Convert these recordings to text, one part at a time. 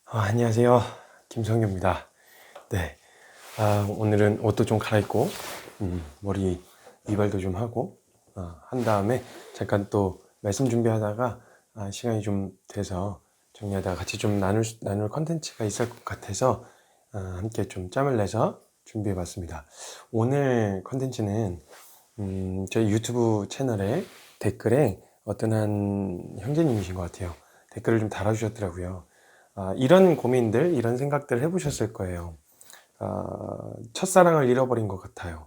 안녕하세요. 김성규입니다. 네. 오늘은 옷도 좀 갈아입고, 머리 이발도 좀 하고, 한 다음에 잠깐 또 말씀 준비하다가, 시간이 좀 돼서 정리하다가 같이 좀 나눌 컨텐츠가 있을 것 같아서, 함께 좀 짬을 내서 준비해 봤습니다. 오늘 컨텐츠는, 저희 유튜브 채널에 댓글에 어떤 한 형제님이신 것 같아요. 댓글을 좀 달아주셨더라고요. 이런 고민들, 이런 생각들 해보셨을 거예요. 첫사랑을 잃어버린 것 같아요.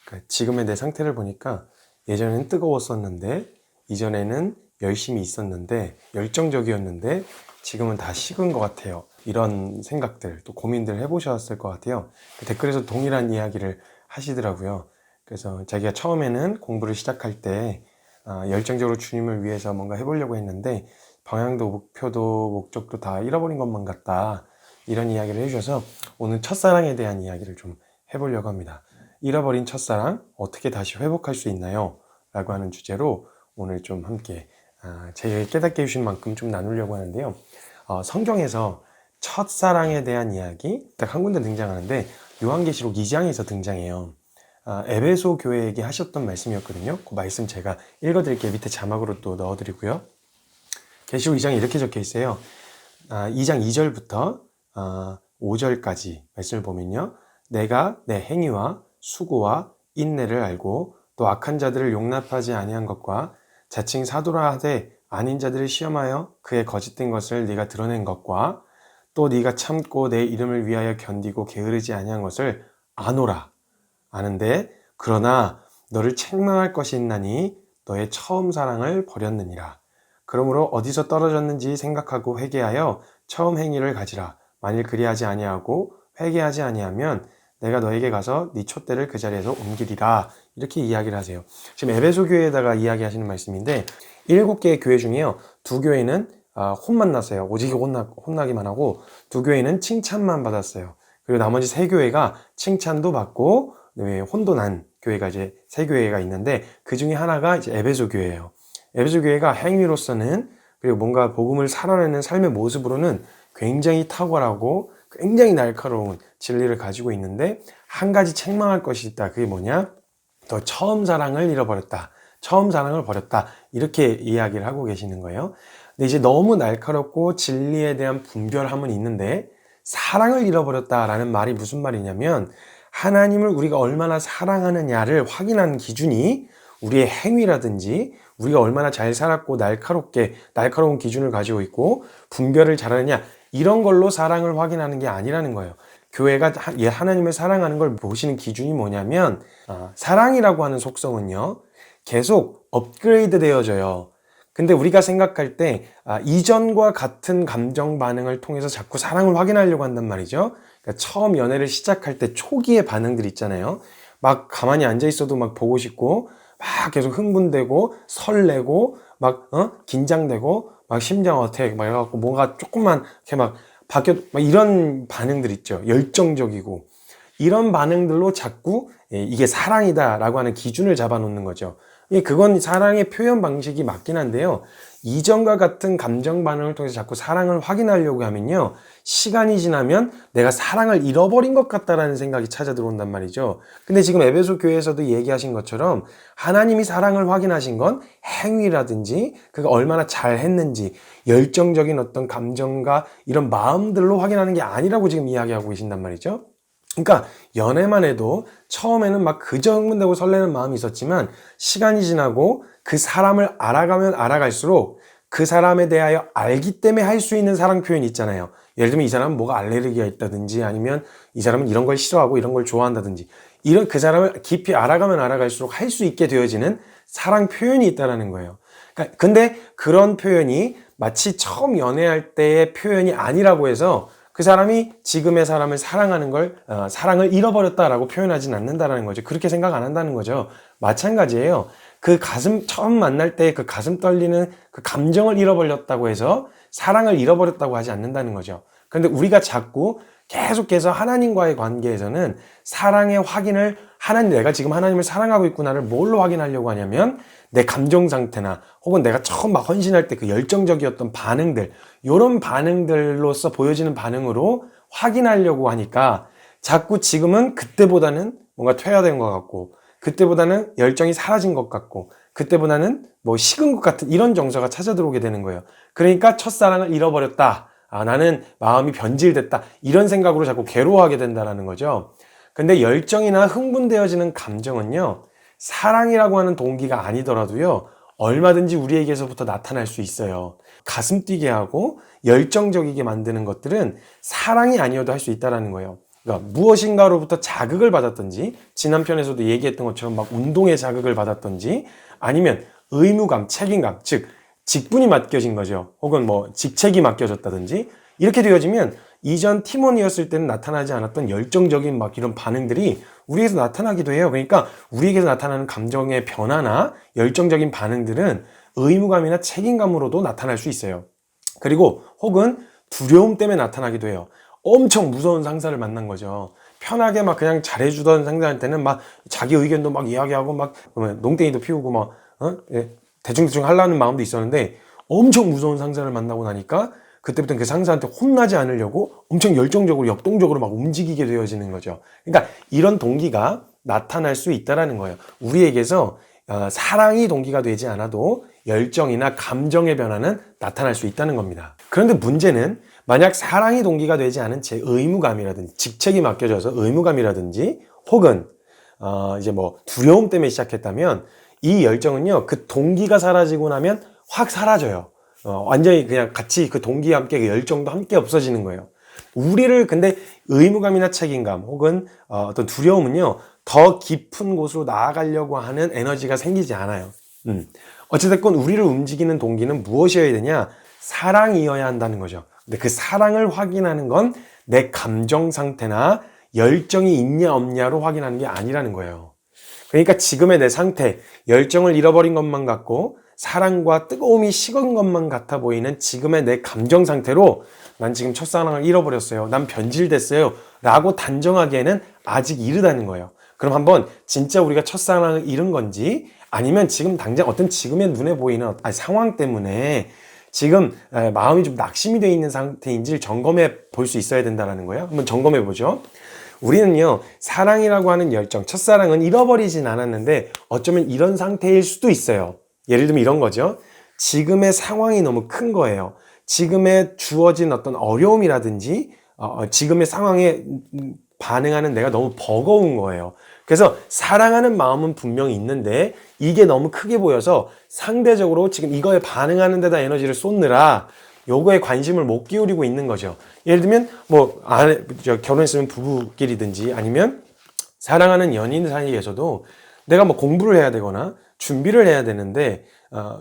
그러니까 지금의 내 상태를 보니까 예전에는 뜨거웠었는데, 이전에는 열심히 있었는데, 열정적이었는데, 지금은 다 식은 것 같아요. 이런 생각들, 또 고민들 해보셨을 것 같아요. 그 댓글에서 동일한 이야기를 하시더라고요. 그래서 자기가 처음에는 공부를 시작할 때, 열정적으로 주님을 위해서 뭔가 해보려고 했는데, 방향도 목표도 목적도 다 잃어버린 것만 같다, 이런 이야기를 해주셔서 오늘 첫사랑에 대한 이야기를 좀 해보려고 합니다. 잃어버린 첫사랑 어떻게 다시 회복할 수 있나요? 라고 하는 주제로 오늘 좀 함께 제가 깨닫게 해주신 만큼 좀 나누려고 하는데요. 성경에서 첫사랑에 대한 이야기 딱 한 군데 등장하는데 요한계시록 2장에서 등장해요. 에베소 교회에게 하셨던 말씀이었거든요. 그 말씀 제가 읽어드릴게요. 밑에 자막으로 또 넣어드리고요. 계시록 2장에 이렇게 적혀 있어요. 2장 2절부터 5절까지 말씀을 보면요. 내가 내 행위와 수고와 인내를 알고 또 악한 자들을 용납하지 아니한 것과 자칭 사도라 하되 아닌 자들을 시험하여 그의 거짓된 것을 네가 드러낸 것과 또 네가 참고 내 이름을 위하여 견디고 게으르지 아니한 것을 아노라. 아는데 그러나 너를 책망할 것이 있나니 너의 처음 사랑을 버렸느니라. 그러므로 어디서 떨어졌는지 생각하고 회개하여 처음 행위를 가지라. 만일 그리하지 아니하고 회개하지 아니하면 내가 너에게 가서 네 촛대를 그 자리에서 옮기리라. 이렇게 이야기를 하세요. 지금 에베소 교회에다가 이야기하시는 말씀인데 7개의 교회 중에요. 2교회는 혼만 났어요. 오직 혼나기만 하고 2교회는 칭찬만 받았어요. 그리고 나머지 3교회가 칭찬도 받고 혼도 난 교회가 이제 3교회가 있는데 그 중에 하나가 이제 에베소 교회예요. 에베소 교회가 행위로서는 그리고 뭔가 복음을 살아내는 삶의 모습으로는 굉장히 탁월하고 굉장히 날카로운 진리를 가지고 있는데 한 가지 책망할 것이 있다. 그게 뭐냐? 더 처음 사랑을 잃어버렸다. 처음 사랑을 버렸다. 이렇게 이야기를 하고 계시는 거예요. 근데 이제 너무 날카롭고 진리에 대한 분별함은 있는데 사랑을 잃어버렸다라는 말이 무슨 말이냐면 하나님을 우리가 얼마나 사랑하느냐를 확인하는 기준이 우리의 행위라든지 우리가 얼마나 잘 살았고 날카로운 기준을 가지고 있고 분별을 잘하느냐 이런 걸로 사랑을 확인하는 게 아니라는 거예요. 교회가 하나님을 사랑하는 걸 보시는 기준이 뭐냐면 사랑이라고 하는 속성은요 계속 업그레이드 되어져요. 근데 우리가 생각할 때 이전과 같은 감정 반응을 통해서 자꾸 사랑을 확인하려고 한단 말이죠. 그러니까 처음 연애를 시작할 때 초기의 반응들 있잖아요. 막 가만히 앉아 있어도 막 보고 싶고 막 계속 흥분되고 설레고 막 긴장되고 막 심장 어택 막 이래갖고 뭔가 조금만 이렇게 막 막 이런 반응들 있죠. 열정적이고 이런 반응들로 자꾸 이게 사랑이다라고 하는 기준을 잡아놓는 거죠. 그건 사랑의 표현 방식이 맞긴 한데요. 이전과 같은 감정 반응을 통해서 자꾸 사랑을 확인하려고 하면요. 시간이 지나면 내가 사랑을 잃어버린 것 같다라는 생각이 찾아 들어온단 말이죠. 근데 지금 에베소 교회에서도 얘기하신 것처럼 하나님이 사랑을 확인하신 건 행위라든지 그가 얼마나 잘했는지 열정적인 어떤 감정과 이런 마음들로 확인하는 게 아니라고 지금 이야기하고 계신단 말이죠. 그러니까 연애만 해도 처음에는 막 그저 흥분되고 설레는 마음이 있었지만 시간이 지나고 그 사람을 알아가면 알아갈수록 그 사람에 대하여 알기 때문에 할 수 있는 사랑 표현이 있잖아요. 예를 들면 이 사람은 뭐가 알레르기가 있다든지 아니면 이 사람은 이런 걸 싫어하고 이런 걸 좋아한다든지 이런 그 사람을 깊이 알아가면 알아갈수록 할 수 있게 되어지는 사랑 표현이 있다는 거예요. 그러니까 근데 그런 표현이 마치 처음 연애할 때의 표현이 아니라고 해서 그 사람이 지금의 사람을 사랑하는 걸 사랑을 잃어버렸다라고 표현하진 않는다는 거죠. 그렇게 생각 안 한다는 거죠. 마찬가지예요. 그 가슴 처음 만날 때 그 가슴 떨리는 그 감정을 잃어버렸다고 해서 사랑을 잃어버렸다고 하지 않는다는 거죠. 그런데 우리가 자꾸 계속해서 하나님과의 관계에서는 사랑의 확인을 내가 지금 하나님을 사랑하고 있구나를 뭘로 확인하려고 하냐면 내 감정 상태나 혹은 내가 처음 막 헌신할 때 그 열정적이었던 반응들, 이런 반응들로서 보여지는 반응으로 확인하려고 하니까 자꾸 지금은 그때보다는 뭔가 퇴화된 것 같고, 그때보다는 열정이 사라진 것 같고, 그때보다는 뭐 식은 것 같은 이런 정서가 찾아 들어오게 되는 거예요. 그러니까 첫사랑을 잃어버렸다. 나는 마음이 변질됐다. 이런 생각으로 자꾸 괴로워하게 된다는 거죠. 근데 열정이나 흥분되어지는 감정은요, 사랑이라고 하는 동기가 아니더라도요, 얼마든지 우리에게서부터 나타날 수 있어요. 가슴 뛰게 하고 열정적이게 만드는 것들은 사랑이 아니어도 할 수 있다는 거예요. 그러니까 무엇인가로부터 자극을 받았든지, 지난 편에서도 얘기했던 것처럼 막 운동에 자극을 받았든지, 아니면 의무감, 책임감, 즉 직분이 맡겨진 거죠. 혹은 뭐 직책이 맡겨졌다든지, 이렇게 되어지면 이전 팀원이었을 때는 나타나지 않았던 열정적인 막 이런 반응들이 우리에게서 나타나기도 해요. 그러니까 우리에게서 나타나는 감정의 변화나 열정적인 반응들은 의무감이나 책임감으로도 나타날 수 있어요. 그리고 혹은 두려움 때문에 나타나기도 해요. 엄청 무서운 상사를 만난 거죠. 편하게 막 그냥 잘해주던 상사한테는 막 자기 의견도 막 이야기하고 막 농땡이도 피우고 막 대충대충 하려는 마음도 있었는데, 엄청 무서운 상사를 만나고 나니까 그때부터는 그 상사한테 혼나지 않으려고 엄청 열정적으로 역동적으로 막 움직이게 되어지는 거죠. 그러니까 이런 동기가 나타날 수 있다는 거예요. 우리에게서 사랑이 동기가 되지 않아도 열정이나 감정의 변화는 나타날 수 있다는 겁니다. 그런데 문제는 만약 사랑이 동기가 되지 않은 제 의무감이라든지 직책이 맡겨져서 의무감이라든지 혹은 이제 뭐 두려움 때문에 시작했다면, 이 열정은요, 그 동기가 사라지고 나면 확 사라져요. 완전히 그냥 같이 그 동기와 함께 그 열정도 함께 없어지는 거예요. 우리를 근데 의무감이나 책임감 혹은 어떤 두려움은요, 더 깊은 곳으로 나아가려고 하는 에너지가 생기지 않아요. 어찌됐건 우리를 움직이는 동기는 무엇이어야 되냐? 사랑이어야 한다는 거죠. 근데 그 사랑을 확인하는 건 내 감정 상태나 열정이 있냐 없냐로 확인하는 게 아니라는 거예요. 그러니까 지금의 내 상태, 열정을 잃어버린 것만 같고 사랑과 뜨거움이 식은 것만 같아 보이는 지금의 내 감정 상태로 난 지금 첫사랑을 잃어버렸어요, 난 변질됐어요 라고 단정하기에는 아직 이르다는 거예요. 그럼 한번 진짜 우리가 첫사랑을 잃은 건지, 아니면 지금 당장 어떤 지금의 눈에 보이는 상황 때문에 지금 마음이 좀 낙심이 되어 있는 상태인지를 점검해 볼 수 있어야 된다는 거예요. 한번 점검해 보죠. 우리는요, 사랑이라고 하는 열정, 첫사랑은 잃어버리진 않았는데 어쩌면 이런 상태일 수도 있어요. 예를 들면 이런 거죠. 지금의 상황이 너무 큰 거예요. 지금의 주어진 어떤 어려움이라든지 지금의 상황에 반응하는 내가 너무 버거운 거예요. 그래서 사랑하는 마음은 분명히 있는데 이게 너무 크게 보여서 상대적으로 지금 이거에 반응하는 데다 에너지를 쏟느라 요거에 관심을 못 기울이고 있는 거죠. 예를 들면 뭐 결혼했으면 부부끼리든지 아니면 사랑하는 연인 사이에서도 내가 뭐 공부를 해야 되거나 준비를 해야 되는데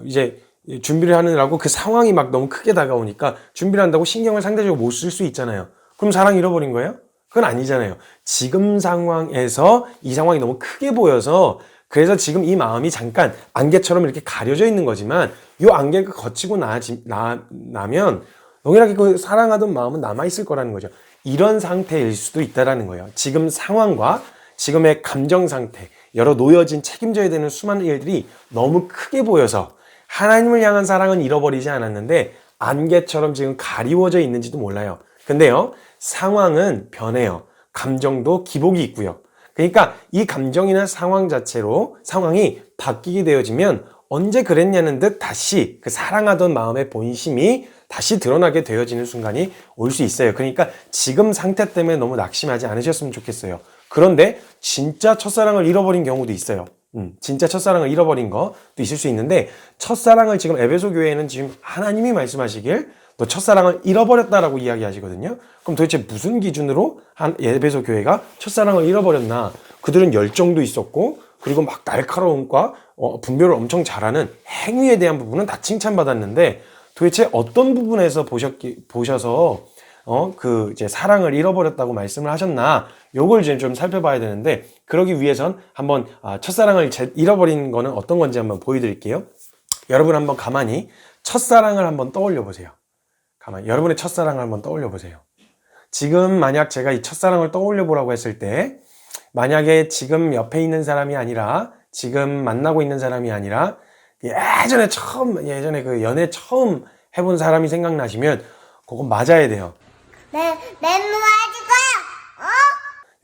이제 준비를 하느라고 그 상황이 막 너무 크게 다가오니까 준비를 한다고 신경을 상대적으로 못 쓸 수 있잖아요. 그럼 사랑 잃어버린 거예요? 그건 아니잖아요. 지금 상황에서 이 상황이 너무 크게 보여서 그래서 지금 이 마음이 잠깐 안개처럼 이렇게 가려져 있는 거지만 이 안개가 거치고 나면 동일하게 그 사랑하던 마음은 남아있을 거라는 거죠. 이런 상태일 수도 있다는 거예요. 지금 상황과 지금의 감정 상태, 여러 놓여진 책임져야 되는 수많은 일들이 너무 크게 보여서 하나님을 향한 사랑은 잃어버리지 않았는데 안개처럼 지금 가리워져 있는지도 몰라요. 근데요, 상황은 변해요. 감정도 기복이 있고요. 그러니까 이 감정이나 상황 자체로 상황이 바뀌게 되어지면 언제 그랬냐는 듯 다시 그 사랑하던 마음의 본심이 다시 드러나게 되어지는 순간이 올 수 있어요. 그러니까 지금 상태 때문에 너무 낙심하지 않으셨으면 좋겠어요. 그런데 진짜 첫사랑을 잃어버린 경우도 있어요. 진짜 첫사랑을 잃어버린 것도 있을 수 있는데, 첫사랑을 지금 에베소 교회에는 지금 하나님이 말씀하시길 너 첫사랑을 잃어버렸다라고 이야기하시거든요. 그럼 도대체 무슨 기준으로 에베소 교회가 첫사랑을 잃어버렸나? 그들은 열정도 있었고 그리고 막 날카로움과 분별을 엄청 잘하는 행위에 대한 부분은 다 칭찬받았는데 도대체 어떤 부분에서 보셔서 그 이제 사랑을 잃어버렸다고 말씀을 하셨나? 요걸 이제 좀 살펴봐야 되는데, 그러기 위해선 한번 첫사랑을 잃어버린 거는 어떤 건지 한번 보여드릴게요. 여러분 한번 가만히 첫사랑을 한번 떠올려 보세요. 가만히 여러분의 첫사랑을 한번 떠올려 보세요. 지금 만약 제가 이 첫사랑을 떠올려 보라고 했을 때 만약에 지금 옆에 있는 사람이 아니라, 지금 만나고 있는 사람이 아니라, 예전에 그 연애 처음 해본 사람이 생각나시면, 그건 맞아야 돼요. 내 놓아줄 거야.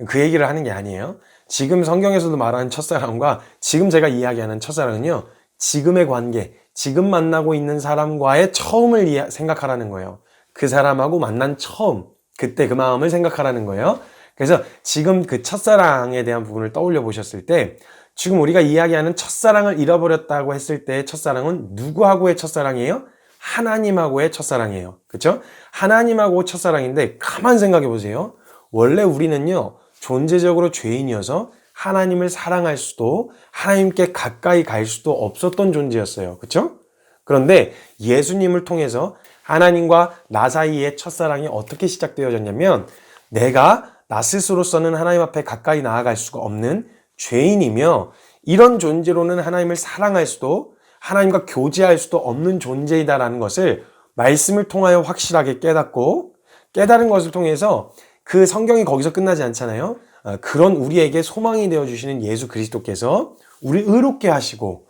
그 얘기를 하는 게 아니에요. 지금 성경에서도 말하는 첫사랑과 지금 제가 이야기하는 첫사랑은요, 지금의 관계, 지금 만나고 있는 사람과의 처음을 생각하라는 거예요. 그 사람하고 만난 처음, 그때 그 마음을 생각하라는 거예요. 그래서 지금 그 첫사랑에 대한 부분을 떠올려 보셨을 때, 지금 우리가 이야기하는 첫사랑을 잃어버렸다고 했을 때 첫사랑은 누구하고의 첫사랑이에요? 하나님하고의 첫사랑이에요. 그렇죠? 하나님하고 첫사랑인데 가만 생각해 보세요. 원래 우리는요, 존재적으로 죄인이어서 하나님을 사랑할 수도, 하나님께 가까이 갈 수도 없었던 존재였어요. 그렇죠? 그런데 예수님을 통해서 하나님과 나 사이의 첫사랑이 어떻게 시작되어졌냐면, 내가 나 스스로서는 하나님 앞에 가까이 나아갈 수가 없는 죄인이며, 이런 존재로는 하나님을 사랑할 수도, 하나님과 교제할 수도 없는 존재이다라는 것을 말씀을 통하여 확실하게 깨닫고, 깨달은 것을 통해서 그 성경이 거기서 끝나지 않잖아요. 그런 우리에게 소망이 되어주시는 예수 그리스도께서 우리를 의롭게 하시고,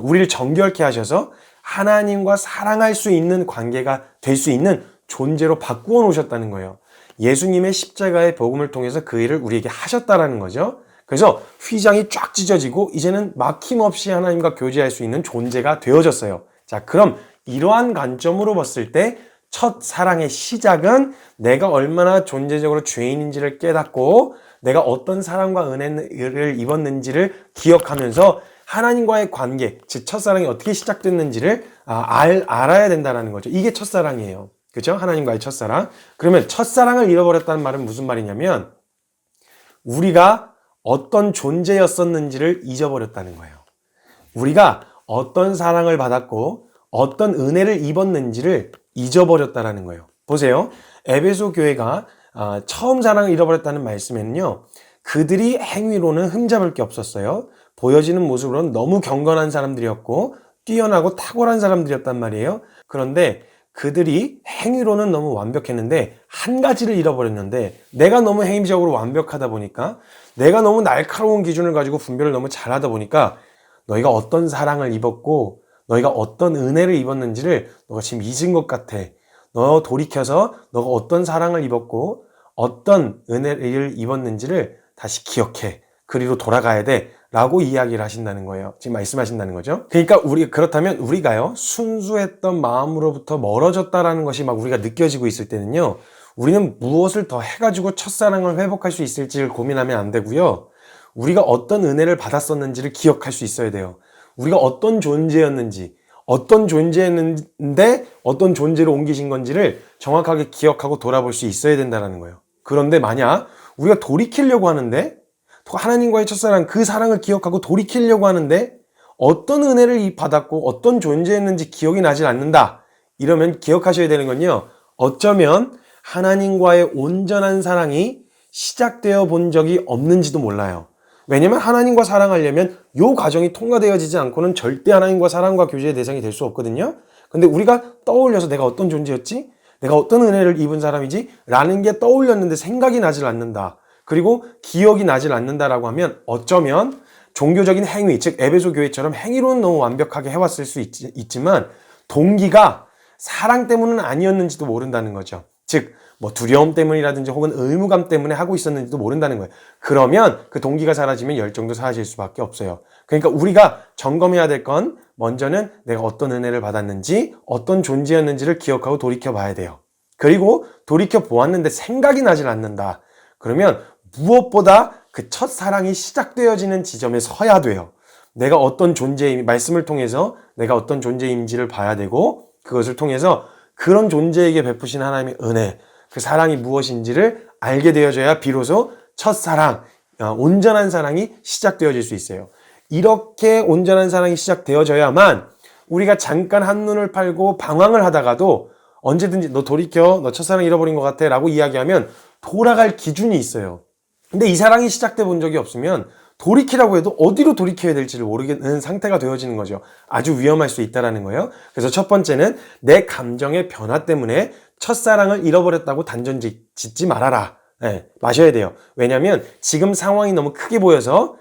우리를 정결케 하셔서 하나님과 사랑할 수 있는 관계가 될 수 있는 존재로 바꾸어 놓으셨다는 거예요. 예수님의 십자가의 복음을 통해서 그 일을 우리에게 하셨다라는 거죠. 그래서 휘장이 쫙 찢어지고 이제는 막힘없이 하나님과 교제할 수 있는 존재가 되어졌어요. 자, 그럼 이러한 관점으로 봤을 때 첫 사랑의 시작은 내가 얼마나 존재적으로 죄인인지를 깨닫고 내가 어떤 사랑과 은혜를 입었는지를 기억하면서 하나님과의 관계, 즉 첫사랑이 어떻게 시작됐는지를 알아야 된다는 거죠. 이게 첫사랑이에요. 그렇죠? 하나님과의 첫사랑. 그러면 첫사랑을 잃어버렸다는 말은 무슨 말이냐면, 우리가 어떤 존재였었는지를 잊어버렸다는 거예요. 우리가 어떤 사랑을 받았고 어떤 은혜를 입었는지를 잊어버렸다는 거예요. 보세요. 에베소 교회가 처음 사랑을 잃어버렸다는 말씀에는요, 그들이 행위로는 흠잡을 게 없었어요. 보여지는 모습으로는 너무 경건한 사람들이었고 뛰어나고 탁월한 사람들이었단 말이에요. 그런데 그들이 행위로는 너무 완벽했는데 한 가지를 잃어버렸는데, 내가 너무 행위적으로 완벽하다 보니까, 내가 너무 날카로운 기준을 가지고 분별을 너무 잘하다 보니까 너희가 어떤 사랑을 입었고 너희가 어떤 은혜를 입었는지를 너가 지금 잊은 것 같아. 너 돌이켜서 너가 어떤 사랑을 입었고 어떤 은혜를 입었는지를 다시 기억해. 그리로 돌아가야 돼. 라고 이야기를 하신다는 거예요. 지금 말씀하신다는 거죠. 그러니까 그렇다면 우리가요, 순수했던 마음으로부터 멀어졌다라는 것이 막 우리가 느껴지고 있을 때는요, 우리는 무엇을 더 해가지고 첫사랑을 회복할 수 있을지를 고민하면 안 되고요. 우리가 어떤 은혜를 받았었는지를 기억할 수 있어야 돼요. 우리가 어떤 존재였는지, 어떤 존재였는데 어떤 존재로 옮기신 건지를 정확하게 기억하고 돌아볼 수 있어야 된다는 거예요. 그런데 만약 우리가 돌이키려고 하는데, 하나님과의 첫사랑, 그 사랑을 기억하고 돌이키려고 하는데 어떤 은혜를 받았고 어떤 존재였는지 기억이 나질 않는다. 이러면 기억하셔야 되는 건요, 어쩌면 하나님과의 온전한 사랑이 시작되어 본 적이 없는지도 몰라요. 왜냐면 하나님과 사랑하려면 이 과정이 통과되어지지 않고는 절대 하나님과 사랑과 교제의 대상이 될 수 없거든요. 근데 우리가 떠올려서 내가 어떤 존재였지? 내가 어떤 은혜를 입은 사람이지? 라는 게 떠올렸는데 생각이 나질 않는다. 그리고 기억이 나질 않는다라고 하면 어쩌면 종교적인 행위, 즉 에베소 교회처럼 행위로는 너무 완벽하게 해왔을 수 있지만 동기가 사랑 때문은 아니었는지도 모른다는 거죠. 즉 뭐 두려움 때문이라든지 혹은 의무감 때문에 하고 있었는지도 모른다는 거예요. 그러면 그 동기가 사라지면 열정도 사라질 수밖에 없어요. 그러니까 우리가 점검해야 될 건, 먼저는 내가 어떤 은혜를 받았는지 어떤 존재였는지를 기억하고 돌이켜 봐야 돼요. 그리고 돌이켜 보았는데 생각이 나질 않는다. 그러면 무엇보다 그 첫사랑이 시작되어지는 지점에 서야 돼요. 내가 어떤 존재임, 말씀을 통해서 내가 어떤 존재인지를 봐야 되고, 그것을 통해서 그런 존재에게 베푸신 하나님의 은혜, 그 사랑이 무엇인지를 알게 되어져야 비로소 첫사랑, 온전한 사랑이 시작되어질 수 있어요. 이렇게 온전한 사랑이 시작되어져야만 우리가 잠깐 한눈을 팔고 방황을 하다가도 언제든지 너 돌이켜, 너 첫사랑 잃어버린 것 같아 라고 이야기하면 돌아갈 기준이 있어요. 근데 이 사랑이 시작돼 본 적이 없으면 돌이키라고 해도 어디로 돌이켜야 될지를 모르겠는 상태가 되어지는 거죠. 아주 위험할 수 있다는 거예요. 그래서 첫 번째는 내 감정의 변화 때문에 첫사랑을 잃어버렸다고 단정 짓지 말아라 네, 마셔야 돼요. 왜냐면 지금 상황이 너무 크게 보여서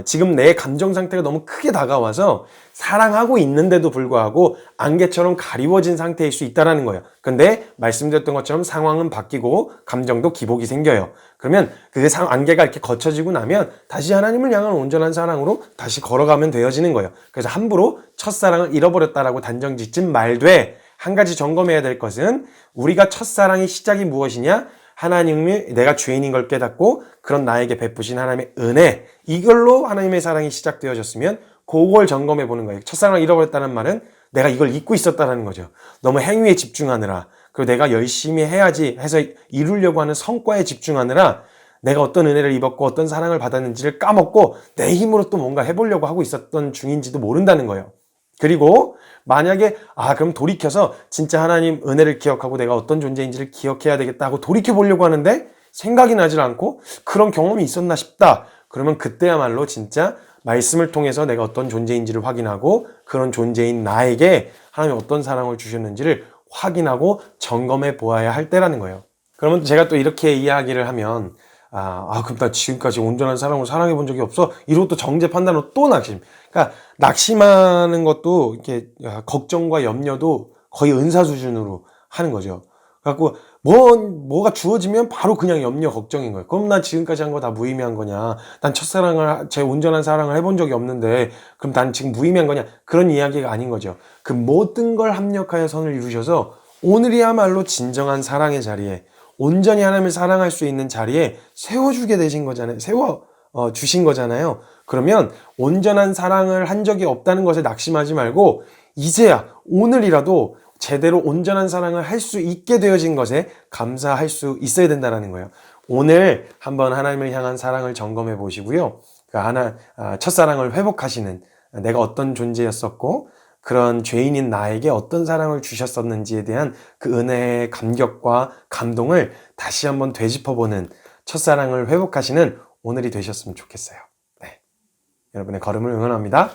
지금 내 감정 상태가 너무 크게 다가와서 사랑하고 있는데도 불구하고 안개처럼 가리워진 상태일 수 있다는 거예요. 근데 말씀드렸던 것처럼 상황은 바뀌고 감정도 기복이 생겨요. 그러면 그 안개가 이렇게 거쳐지고 나면 다시 하나님을 향한 온전한 사랑으로 다시 걸어가면 되어지는 거예요. 그래서 함부로 첫사랑을 잃어버렸다라고 단정 짓지 말되 한 가지 점검해야 될 것은 우리가 첫사랑의 시작이 무엇이냐? 하나님이 내가 죄인인 걸 깨닫고 그런 나에게 베푸신 하나님의 은혜, 이걸로 하나님의 사랑이 시작되어졌으면 그걸 점검해 보는 거예요. 첫사랑을 잃어버렸다는 말은 내가 이걸 잊고 있었다는 거죠. 너무 행위에 집중하느라, 그리고 내가 열심히 해야지 해서 이루려고 하는 성과에 집중하느라 내가 어떤 은혜를 입었고 어떤 사랑을 받았는지를 까먹고 내 힘으로 또 뭔가 해보려고 하고 있었던 중인지도 모른다는 거예요. 그리고 만약에 그럼 돌이켜서 진짜 하나님 은혜를 기억하고 내가 어떤 존재인지를 기억해야 되겠다 하고 돌이켜 보려고 하는데 생각이 나질 않고 그런 경험이 있었나 싶다. 그러면 그때야말로 진짜 말씀을 통해서 내가 어떤 존재인지를 확인하고 그런 존재인 나에게 하나님이 어떤 사랑을 주셨는지를 확인하고 점검해 보아야 할 때라는 거예요. 그러면 제가 또 이렇게 이야기를 하면 그럼 나 지금까지 온전한 사랑을 사랑해 본 적이 없어? 이러고 또 정죄 판단으로 또 낙심. 그러니까 낙심하는 것도 이렇게 걱정과 염려도 거의 은사 수준으로 하는 거죠. 그래갖고 뭐가 주어지면 바로 그냥 염려 걱정인 거예요. 그럼 난 지금까지 한 거 다 무의미한 거냐? 난 첫사랑을 제 온전한 사랑을 해본 적이 없는데 그럼 난 지금 무의미한 거냐? 그런 이야기가 아닌 거죠. 그 모든 걸 합력하여 선을 이루셔서 오늘이야말로 진정한 사랑의 자리에 온전히 하나님을 사랑할 수 있는 자리에 세워주게 되신 거잖아요. 주신 거잖아요. 그러면 온전한 사랑을 한 적이 없다는 것에 낙심하지 말고 이제야 오늘이라도 제대로 온전한 사랑을 할 수 있게 되어진 것에 감사할 수 있어야 된다는 거예요. 오늘 한번 하나님을 향한 사랑을 점검해 보시고요. 첫사랑을 회복하시는 내가 어떤 존재였었고 그런 죄인인 나에게 어떤 사랑을 주셨었는지에 대한 그 은혜의 감격과 감동을 다시 한번 되짚어보는 첫사랑을 회복하시는 오늘이 되셨으면 좋겠어요. 네. 여러분의 걸음을 응원합니다.